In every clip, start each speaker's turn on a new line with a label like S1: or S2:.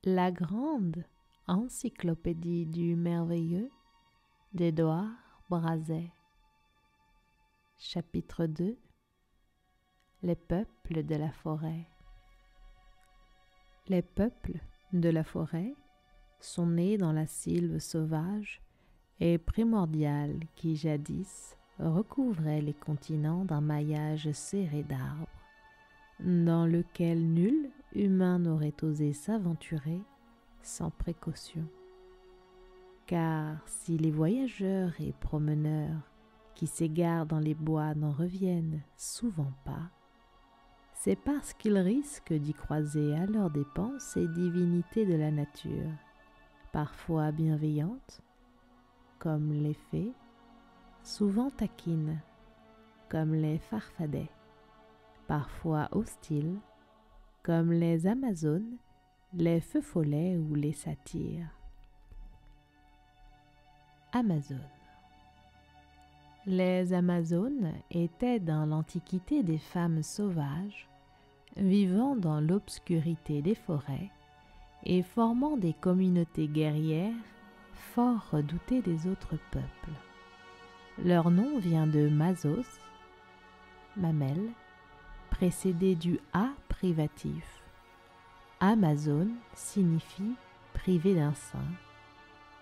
S1: La grande encyclopédie du merveilleux d'Édouard Brazet. Chapitre 2. Les peuples de la forêt. Les peuples de la forêt sont nés dans la sylve sauvage et primordiale qui jadis recouvrait les continents d'un maillage serré d'arbres, dans lequel nul humain n'aurait osé s'aventurer sans précaution. Car si les voyageurs et promeneurs qui s'égarent dans les bois n'en reviennent souvent pas, c'est parce qu'ils risquent d'y croiser à leurs dépens ces divinités de la nature, parfois bienveillantes, comme les fées, souvent taquines, comme les farfadets, parfois hostiles, comme les amazones, les feux follets ou les satyres. Amazones. Les Amazones étaient dans l'Antiquité des femmes sauvages, vivant dans l'obscurité des forêts et formant des communautés guerrières fort redoutées des autres peuples. Leur nom vient de Mazos, mamelle, précédé du A privatif. Amazone signifie privé d'un sein,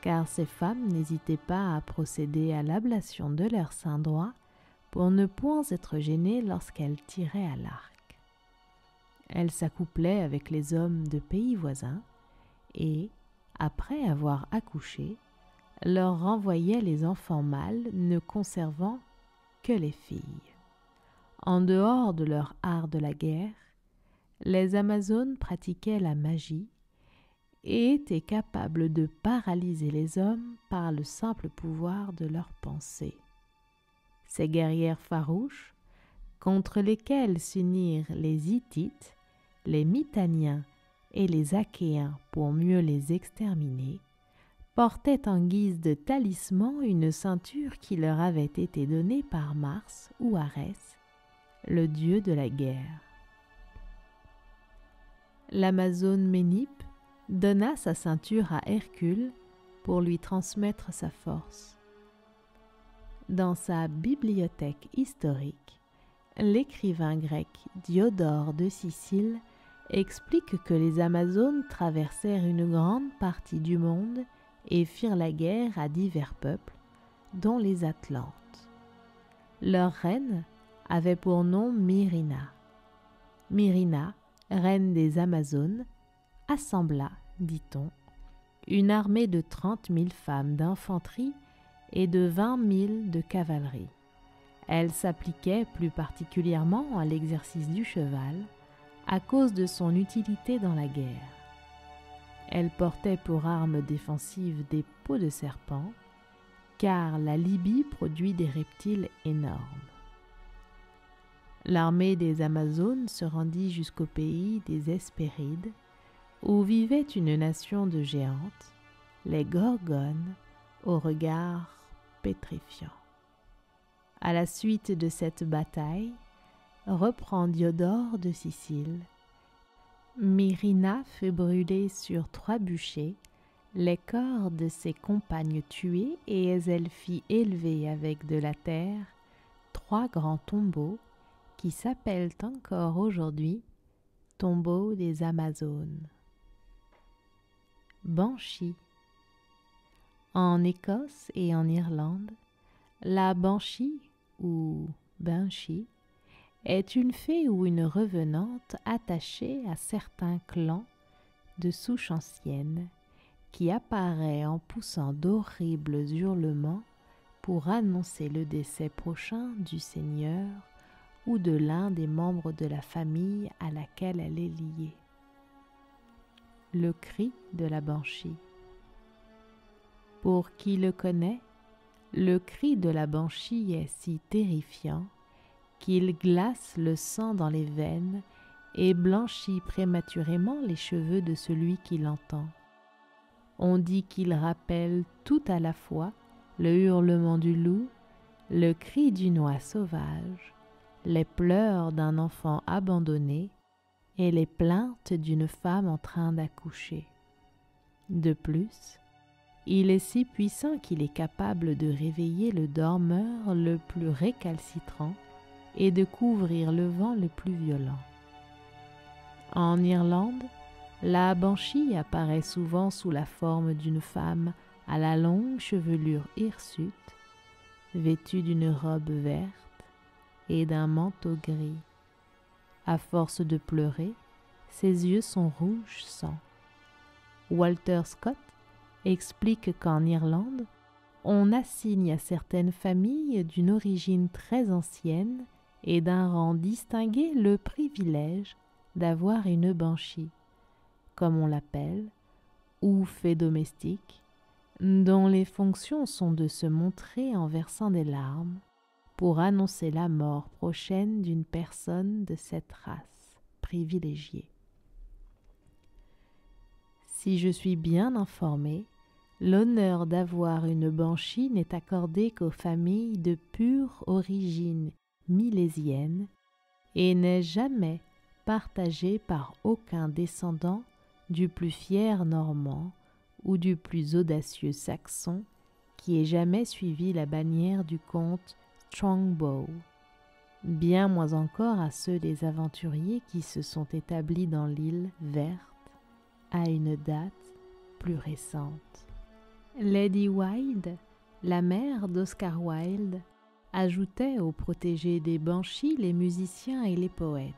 S1: car ces femmes n'hésitaient pas à procéder à l'ablation de leur sein droit pour ne point être gênées lorsqu'elles tiraient à l'arc. Elles s'accouplaient avec les hommes de pays voisins et, après avoir accouché, leur renvoyaient les enfants mâles ne conservant que les filles. En dehors de leur art de la guerre, les Amazones pratiquaient la magie et étaient capables de paralyser les hommes par le simple pouvoir de leurs pensées. Ces guerrières farouches, contre lesquelles s'unirent les Hittites, les Mitanniens et les Achéens pour mieux les exterminer, portaient en guise de talisman une ceinture qui leur avait été donnée par Mars ou Arès, le dieu de la guerre. L'Amazone Ménippe donna sa ceinture à Hercule pour lui transmettre sa force. Dans sa bibliothèque historique, l'écrivain grec Diodore de Sicile explique que les Amazones traversèrent une grande partie du monde et firent la guerre à divers peuples, dont les Atlantes. Leur reine avait pour nom Myrina. Myrina, reine des Amazones, assembla, dit-on, une armée de 30 000 femmes d'infanterie et de 20 000 de cavalerie. Elle s'appliquait plus particulièrement à l'exercice du cheval à cause de son utilité dans la guerre. Elle portait pour arme défensive des peaux de serpent, car la Libye produit des reptiles énormes. L'armée des Amazones se rendit jusqu'au pays des Hespérides, où vivait une nation de géantes, les Gorgones, au regard pétrifiant. À la suite de cette bataille, reprend Diodore de Sicile, Myrina fait brûler sur 3 bûchers les corps de ses compagnes tuées et elle fit élever avec de la terre 3 grands tombeaux qui s'appellent encore aujourd'hui tombeaux des Amazones. Banshee. En Écosse et en Irlande, la Banshee ou Banshee est une fée ou une revenante attachée à certains clans de souches anciennes qui apparaît en poussant d'horribles hurlements pour annoncer le décès prochain du seigneur ou de l'un des membres de la famille à laquelle elle est liée. Le cri de la Banshee. Pour qui le connaît, le cri de la Banshee est si terrifiant qu'il glace le sang dans les veines et blanchit prématurément les cheveux de celui qui l'entend. On dit qu'il rappelle tout à la fois le hurlement du loup, le cri d'une oie sauvage, les pleurs d'un enfant abandonné et les plaintes d'une femme en train d'accoucher. De plus, il est si puissant qu'il est capable de réveiller le dormeur le plus récalcitrant et de couvrir le vent le plus violent. En Irlande, la banshee apparaît souvent sous la forme d'une femme à la longue chevelure hirsute, vêtue d'une robe verte et d'un manteau gris. À force de pleurer, ses yeux sont rouge sang. Walter Scott explique qu'en Irlande, on assigne à certaines familles d'une origine très ancienne et d'un rang distingué le privilège d'avoir une banshee, comme on l'appelle, ou fée domestique, dont les fonctions sont de se montrer en versant des larmes pour annoncer la mort prochaine d'une personne de cette race privilégiée. Si je suis bien informée, l'honneur d'avoir une banshee n'est accordé qu'aux familles de pure origine milésienne et n'est jamais partagé par aucun descendant du plus fier normand ou du plus audacieux saxon qui ait jamais suivi la bannière du comte Strongbow, bien moins encore à ceux des aventuriers qui se sont établis dans l'île verte à une date plus récente. Lady Wilde, la mère d'Oscar Wilde, ajoutait aux protégés des banshees les musiciens et les poètes.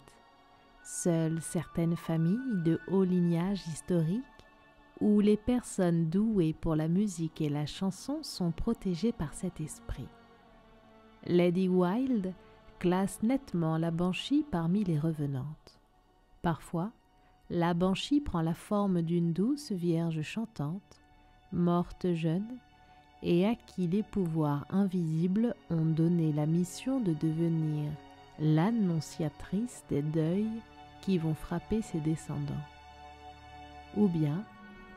S1: Seules certaines familles de haut lignage historique où les personnes douées pour la musique et la chanson sont protégées par cet esprit. Lady Wilde classe nettement la banshee parmi les revenantes. Parfois, la banshee prend la forme d'une douce vierge chantante, morte jeune, et à qui les pouvoirs invisibles ont donné la mission de devenir l'annonciatrice des deuils qui vont frapper ses descendants. Ou bien,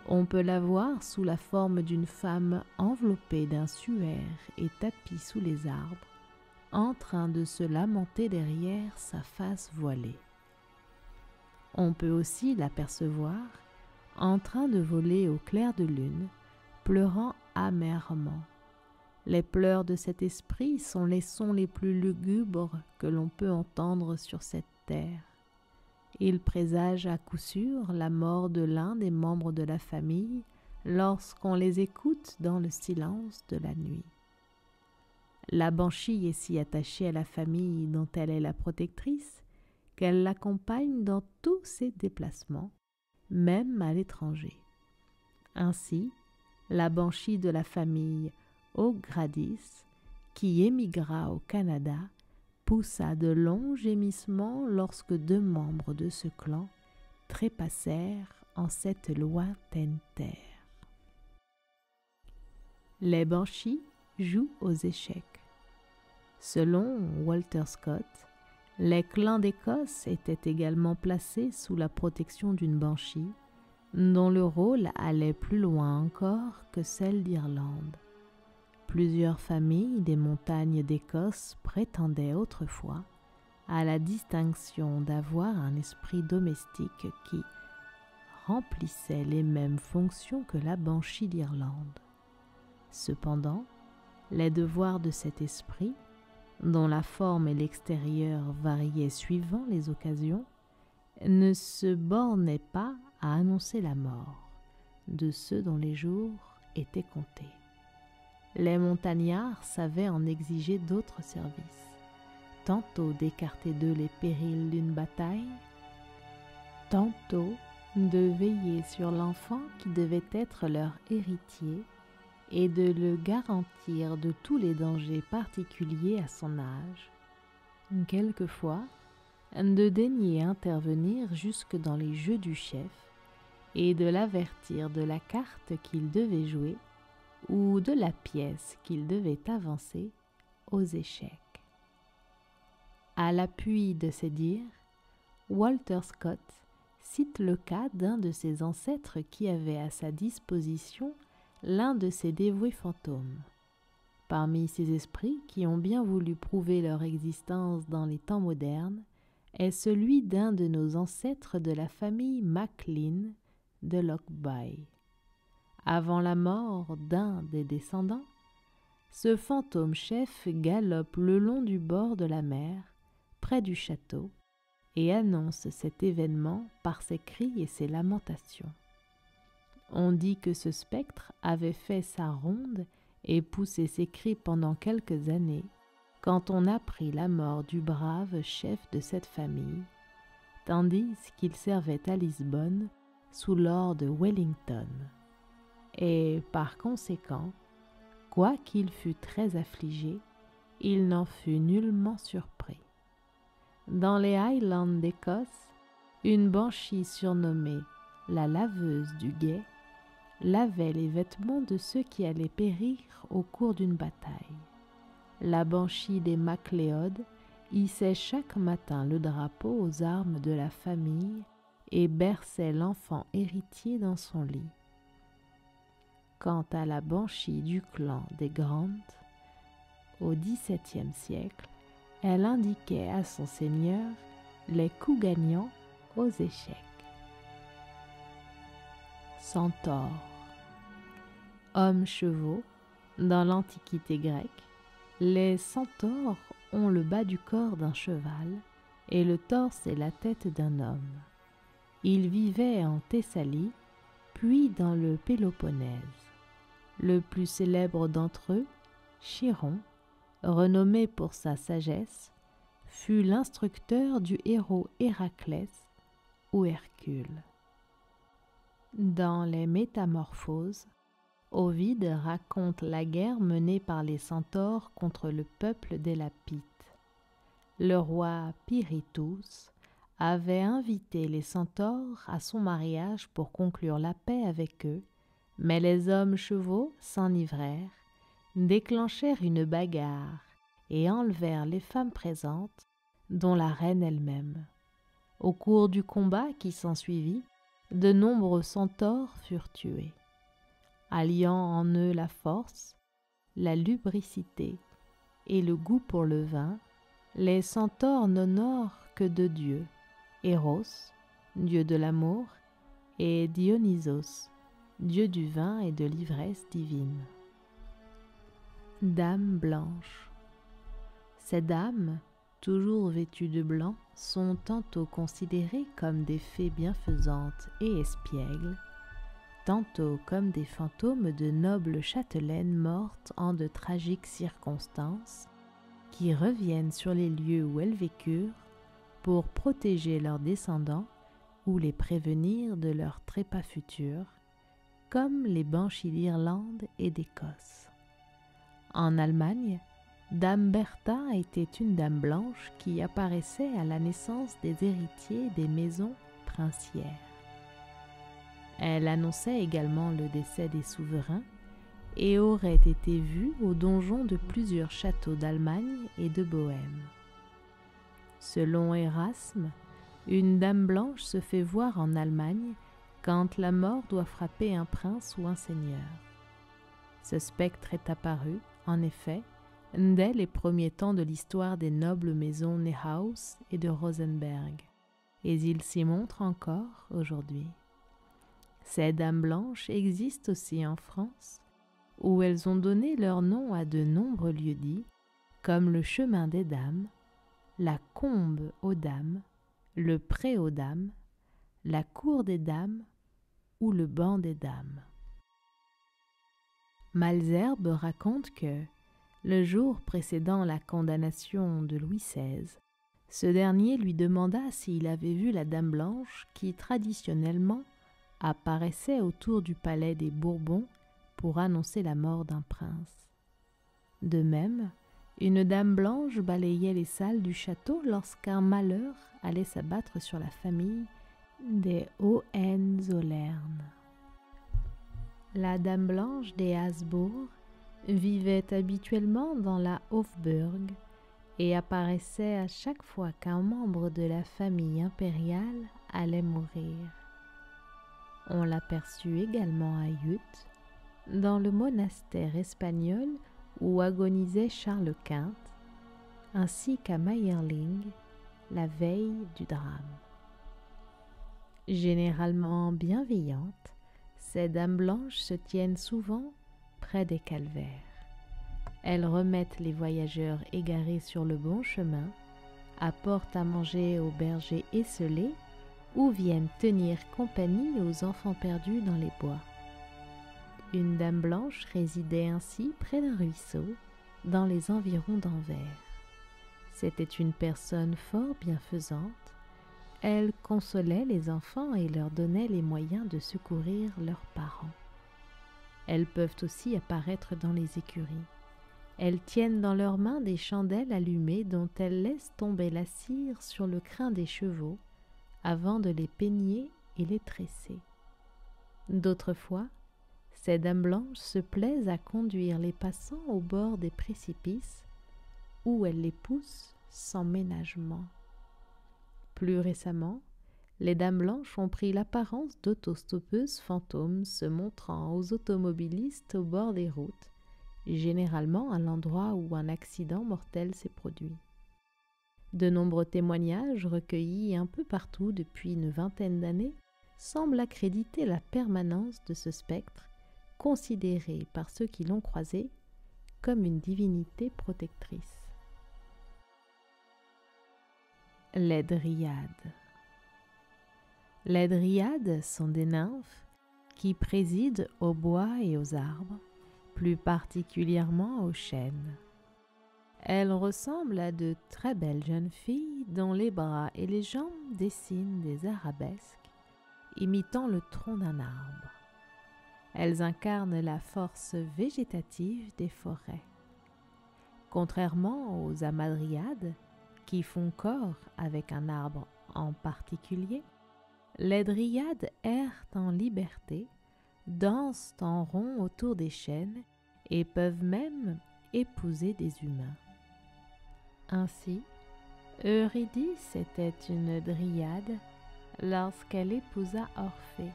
S1: on peut la voir sous la forme d'une femme enveloppée d'un suaire et tapie sous les arbres, en train de se lamenter derrière sa face voilée. On peut aussi l'apercevoir en train de voler au clair de lune, pleurant amèrement. Les pleurs de cet esprit sont les sons les plus lugubres que l'on peut entendre sur cette terre. Il présage à coup sûr la mort de l'un des membres de la famille lorsqu'on les écoute dans le silence de la nuit. La banshee est si attachée à la famille dont elle est la protectrice qu'elle l'accompagne dans tous ses déplacements, même à l'étranger. Ainsi, la banshee de la famille O'Gradis, qui émigra au Canada, poussa de longs gémissements lorsque 2 membres de ce clan trépassèrent en cette lointaine terre. Les banshees jouent aux échecs. Selon Walter Scott, les clans d'Écosse étaient également placés sous la protection d'une banshee, dont le rôle allait plus loin encore que celle d'Irlande. Plusieurs familles des montagnes d'Écosse prétendaient autrefois à la distinction d'avoir un esprit domestique qui remplissait les mêmes fonctions que la banshee d'Irlande. Cependant, les devoirs de cet esprit, dont la forme et l'extérieur variaient suivant les occasions, ne se bornaient pas à annoncer la mort de ceux dont les jours étaient comptés. Les montagnards savaient en exiger d'autres services, tantôt d'écarter d'eux les périls d'une bataille, tantôt de veiller sur l'enfant qui devait être leur héritier et de le garantir de tous les dangers particuliers à son âge, quelquefois de daigner intervenir jusque dans les jeux du chef et de l'avertir de la carte qu'il devait jouer ou de la pièce qu'il devait avancer aux échecs. À l'appui de ces dires, Walter Scott cite le cas d'un de ses ancêtres qui avait à sa disposition l'un de ces dévoués fantômes. Parmi ces esprits qui ont bien voulu prouver leur existence dans les temps modernes est celui d'un de nos ancêtres de la famille MacLean de Lochbuy. avant la mort d'un des descendants, ce fantôme chef galope le long du bord de la mer, près du château, et annonce cet événement par ses cris et ses lamentations. On dit que ce spectre avait fait sa ronde et poussé ses cris pendant quelques années, quand on apprit la mort du brave chef de cette famille, tandis qu'il servait à Lisbonne sous Lord Wellington. Et par conséquent, quoiqu'il fût très affligé, il n'en fut nullement surpris. Dans les Highlands d'Écosse, une banshee surnommée la laveuse du guet lavait les vêtements de ceux qui allaient périr au cours d'une bataille. La banshee des MacLeod hissait chaque matin le drapeau aux armes de la famille et berçait l'enfant héritier dans son lit. Quant à la banshee du clan des Grant, au XVIIe siècle, elle indiquait à son seigneur les coups gagnants aux échecs. Centaure. Hommes-chevaux, dans l'Antiquité grecque, les centaures ont le bas du corps d'un cheval et le torse et la tête d'un homme. Ils vivaient en Thessalie, puis dans le Péloponnèse. Le plus célèbre d'entre eux, Chiron, renommé pour sa sagesse, fut l'instructeur du héros Héraclès ou Hercule. Dans les Métamorphoses, Ovide raconte la guerre menée par les centaures contre le peuple des Lapites. Le roi Pirithous avait invité les centaures à son mariage pour conclure la paix avec eux, mais les hommes-chevaux s'enivrèrent, déclenchèrent une bagarre et enlevèrent les femmes présentes, dont la reine elle-même. Au cours du combat qui s'ensuivit, de nombreux centaures furent tués. Alliant en eux la force, la lubricité et le goût pour le vin, les centaures n'honorent que deux dieux, Eros, dieu de l'amour, et Dionysos, dieu du vin et de l'ivresse divine. Dame blanche. Ces dames, toujours vêtues de blanc, sont tantôt considérées comme des fées bienfaisantes et espiègles, tantôt comme des fantômes de nobles châtelaines mortes en de tragiques circonstances, qui reviennent sur les lieux où elles vécurent pour protéger leurs descendants ou les prévenir de leur trépas futur, comme les banshees d'Irlande et d'Écosse. En Allemagne, Dame Bertha était une dame blanche qui apparaissait à la naissance des héritiers des maisons princières. Elle annonçait également le décès des souverains et aurait été vue au donjon de plusieurs châteaux d'Allemagne et de Bohême. Selon Erasme, une dame blanche se fait voir en Allemagne quand la mort doit frapper un prince ou un seigneur. Ce spectre est apparu, en effet, dès les premiers temps de l'histoire des nobles maisons Neuhaus et de Rosenberg, et il s'y montre encore aujourd'hui. Ces dames blanches existent aussi en France, où elles ont donné leur nom à de nombreux lieux-dits, comme le chemin des dames, la combe aux dames, le pré aux dames, la cour des dames ou le banc des dames. Malesherbes raconte que, le jour précédant la condamnation de Louis XVI, ce dernier lui demanda s'il avait vu la Dame Blanche qui, traditionnellement, apparaissait autour du palais des Bourbons pour annoncer la mort d'un prince. De même, une Dame Blanche balayait les salles du château lorsqu'un malheur allait s'abattre sur la famille des Hohenzollern. La Dame Blanche des Habsbourg vivait habituellement dans la Hofburg et apparaissait à chaque fois qu'un membre de la famille impériale allait mourir. On l'aperçut également à Hutt, dans le monastère espagnol où agonisait Charles Quint, ainsi qu'à Mayerling, la veille du drame. Généralement bienveillante, Ces dames blanches se tiennent souvent près des calvaires. Elles remettent les voyageurs égarés sur le bon chemin, apportent à manger aux bergers esseulés ou viennent tenir compagnie aux enfants perdus dans les bois. Une dame blanche résidait ainsi près d'un ruisseau, dans les environs d'Anvers. C'était une personne fort bienfaisante. Elle consolait les enfants et leur donnait les moyens de secourir leurs parents. Elles peuvent aussi apparaître dans les écuries. Elles tiennent dans leurs mains des chandelles allumées dont elles laissent tomber la cire sur le crin des chevaux avant de les peigner et les tresser. D'autres fois, ces dames blanches se plaisent à conduire les passants au bord des précipices où elles les poussent sans ménagement. Plus récemment, les dames blanches ont pris l'apparence d'autostoppeuses fantômes se montrant aux automobilistes au bord des routes, généralement à l'endroit où un accident mortel s'est produit. De nombreux témoignages recueillis un peu partout depuis une vingtaine d'années semblent accréditer la permanence de ce spectre, considéré par ceux qui l'ont croisé comme une divinité protectrice. Les dryades. Les dryades sont des nymphes qui président aux bois et aux arbres, plus particulièrement aux chênes. Elles ressemblent à de très belles jeunes filles dont les bras et les jambes dessinent des arabesques, imitant le tronc d'un arbre. Elles incarnent la force végétative des forêts. Contrairement aux hamadryades, qui font corps avec un arbre en particulier, les dryades errent en liberté, dansent en rond autour des chênes et peuvent même épouser des humains. Ainsi, Eurydice était une dryade lorsqu'elle épousa Orphée.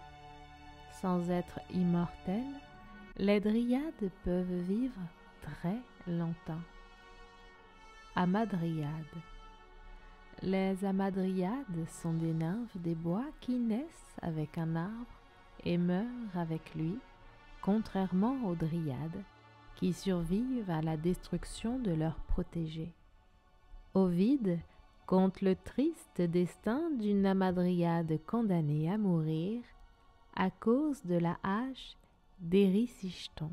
S1: Sans être immortelles, les dryades peuvent vivre très longtemps. Hamadryades. Les hamadryades sont des nymphes des bois qui naissent avec un arbre et meurent avec lui, contrairement aux dryades, qui survivent à la destruction de leurs protégés. Ovide conte le triste destin d'une hamadryade condamnée à mourir à cause de la hache d'Érysichthon.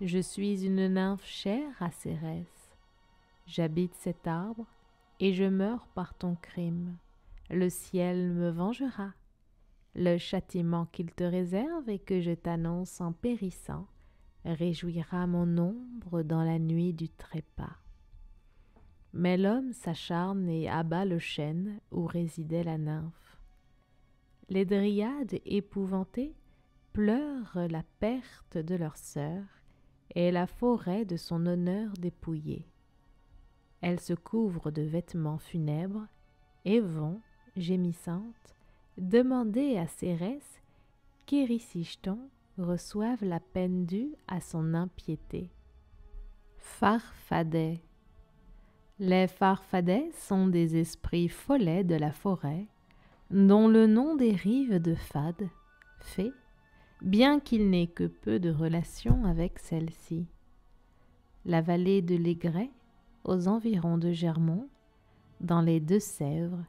S1: Je suis une nymphe chère à Cérès. J'habite cet arbre et je meurs par ton crime. Le ciel me vengera. Le châtiment qu'il te réserve et que je t'annonce en périssant réjouira mon ombre dans la nuit du trépas. Mais l'homme s'acharne et abat le chêne où résidait la nymphe. Les dryades épouvantées pleurent la perte de leur sœur et la forêt de son honneur dépouillé. Elles se couvrent de vêtements funèbres et vont, gémissantes, demander à Cérès qu'Érysichthon reçoive la peine due à son impiété. Farfadets. Les farfadets sont des esprits follets de la forêt, dont le nom dérive de fade, fée, bien qu'il n'ait que peu de relation avec celle-ci. La vallée de l'Aigret, aux environs de Germont, dans les Deux-Sèvres,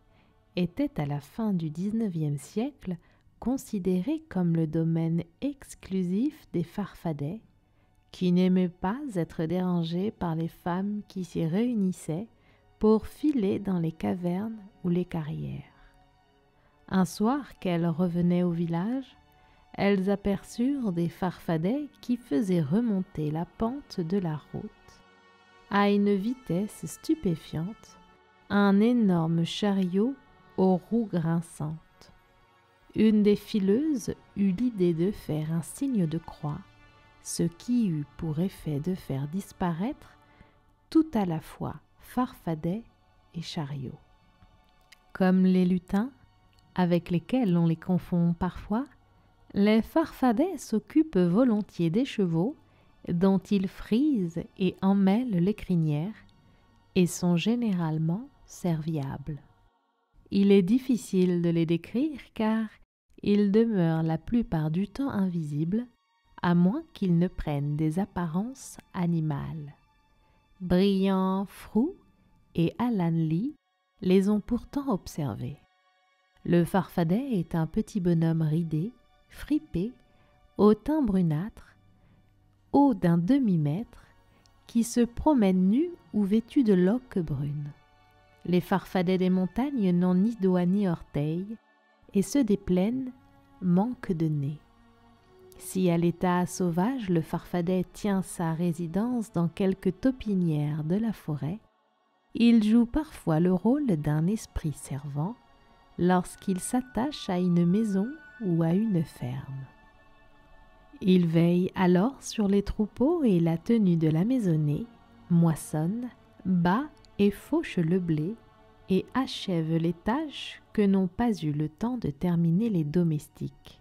S1: était à la fin du XIXe siècle considérée comme le domaine exclusif des farfadets, qui n'aimaient pas être dérangés par les femmes qui s'y réunissaient pour filer dans les cavernes ou les carrières. Un soir qu'elles revenaient au village, elles aperçurent des farfadets qui faisaient remonter la pente de la route à une vitesse stupéfiante, un énorme chariot aux roues grinçantes. Une des fileuses eut l'idée de faire un signe de croix, ce qui eut pour effet de faire disparaître tout à la fois farfadet et chariot. Comme les lutins, avec lesquels on les confond parfois, les farfadets s'occupent volontiers des chevaux dont ils frisent et emmêlent les crinières et sont généralement serviables. Il est difficile de les décrire car Ils demeurent la plupart du temps invisibles, à moins qu'ils ne prennent des apparences animales. Brian Froud et Alan Lee les ont pourtant observés. Le farfadet est un petit bonhomme ridé, fripé, au teint brunâtre, haut d'un demi-mètre, qui se promène nu ou vêtu de loques brunes. Les farfadets des montagnes n'ont ni doigts ni orteils, et ceux des plaines manquent de nez. Si à l'état sauvage le farfadet tient sa résidence dans quelque taupinière de la forêt, il joue parfois le rôle d'un esprit servant lorsqu'il s'attache à une maison ou à une ferme. Il veille alors sur les troupeaux et la tenue de la maisonnée, moissonne, bat et fauche le blé et achève les tâches que n'ont pas eu le temps de terminer les domestiques,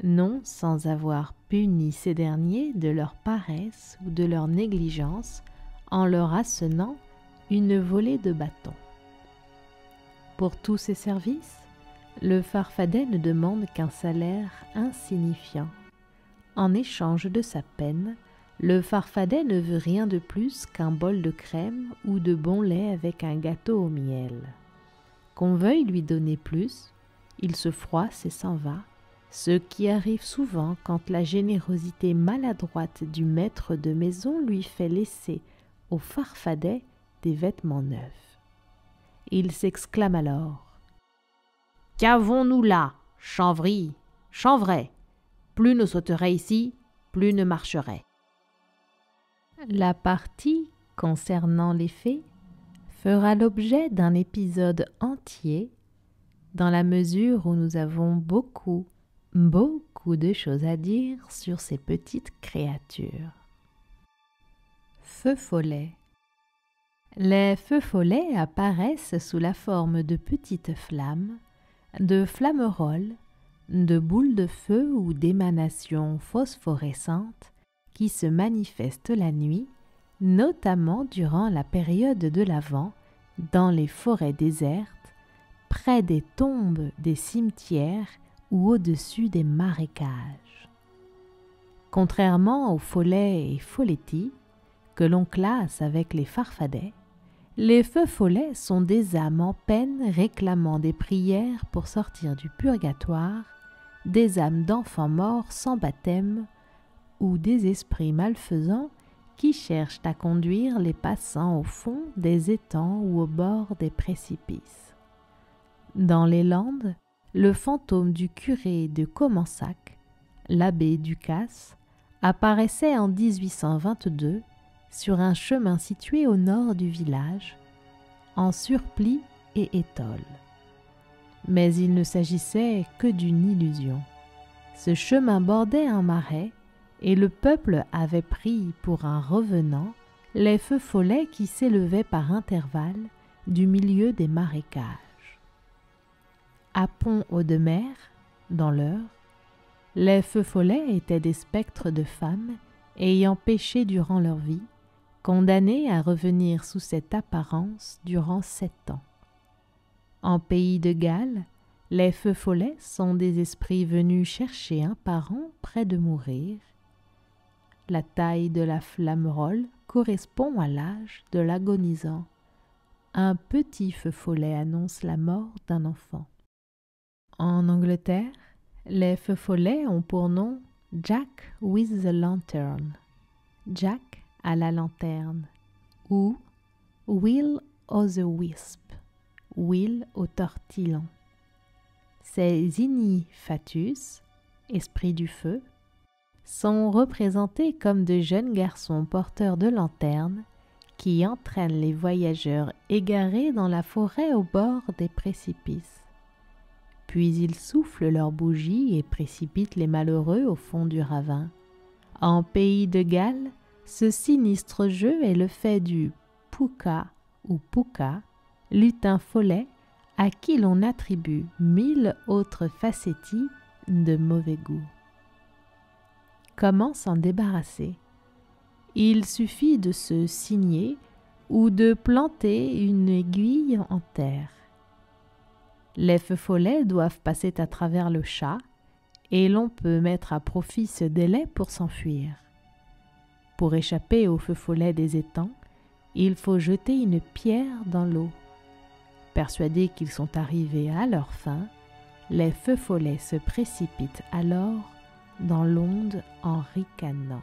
S1: non sans avoir puni ces derniers de leur paresse ou de leur négligence en leur assenant une volée de bâtons. Pour tous ces services, le farfadet ne demande qu'un salaire insignifiant. En échange de sa peine, le farfadet ne veut rien de plus qu'un bol de crème ou de bon lait avec un gâteau au miel. Qu'on veuille lui donner plus, il se froisse et s'en va, ce qui arrive souvent quand la générosité maladroite du maître de maison lui fait laisser au farfadet des vêtements neufs. Il s'exclame alors : « Qu'avons-nous là, chanvrerie, chanvray ? Plus ne sauterait ici, plus ne marcherait. » La partie concernant les fées fera l'objet d'un épisode entier dans la mesure où nous avons beaucoup de choses à dire sur ces petites créatures. Feux follets. Les feux follets apparaissent sous la forme de petites flammes, de flammerolles, de boules de feu ou d'émanations phosphorescentes qui se manifestent la nuit, notamment durant la période de l'Avent, dans les forêts désertes, près des tombes des cimetières ou au-dessus des marécages. Contrairement aux follets et folletis, que l'on classe avec les farfadets, les feux follets sont des âmes en peine réclamant des prières pour sortir du purgatoire, des âmes d'enfants morts sans baptême ou des esprits malfaisants qui cherchent à conduire les passants au fond des étangs ou au bord des précipices. Dans les Landes, le fantôme du curé de Comensac, l'abbé Ducasse, apparaissait en 1822 sur un chemin situé au nord du village, en surplis et étole. Mais il ne s'agissait que d'une illusion. Ce chemin bordait un marais et le peuple avait pris pour un revenant les feux follets qui s'élevaient par intervalles du milieu des marécages. À Pont-Audemer, dans l'Eure, les feux follets étaient des spectres de femmes ayant péché durant leur vie, condamnées à revenir sous cette apparence durant 7 ans. En pays de Galles, les feux follets sont des esprits venus chercher un parent près de mourir. La taille de la flammerolle correspond à l'âge de l'agonisant. Un petit feu follet annonce la mort d'un enfant. En Angleterre, les feux follets ont pour nom Jack with the Lantern, Jack à la lanterne, ou Will o' the Wisp, Will au tortillon. Ces Ignifatus, esprits du feu, sont représentés comme de jeunes garçons porteurs de lanternes qui entraînent les voyageurs égarés dans la forêt au bord des précipices. Puis ils soufflent leurs bougies et précipitent les malheureux au fond du ravin. En pays de Galles, ce sinistre jeu est le fait du Pouka ou Pouka, lutin follet, à qui l'on attribue 1000 autres facéties de mauvais goût. Comment s'en débarrasser? Il suffit de se signer ou de planter une aiguille en terre. Les feux follets doivent passer à travers le chat et l'on peut mettre à profit ce délai pour s'enfuir. Pour échapper aux feux follets des étangs, il faut jeter une pierre dans l'eau. Persuadés qu'ils sont arrivés à leur fin, les feux follets se précipitent alors dans l'onde en ricanant.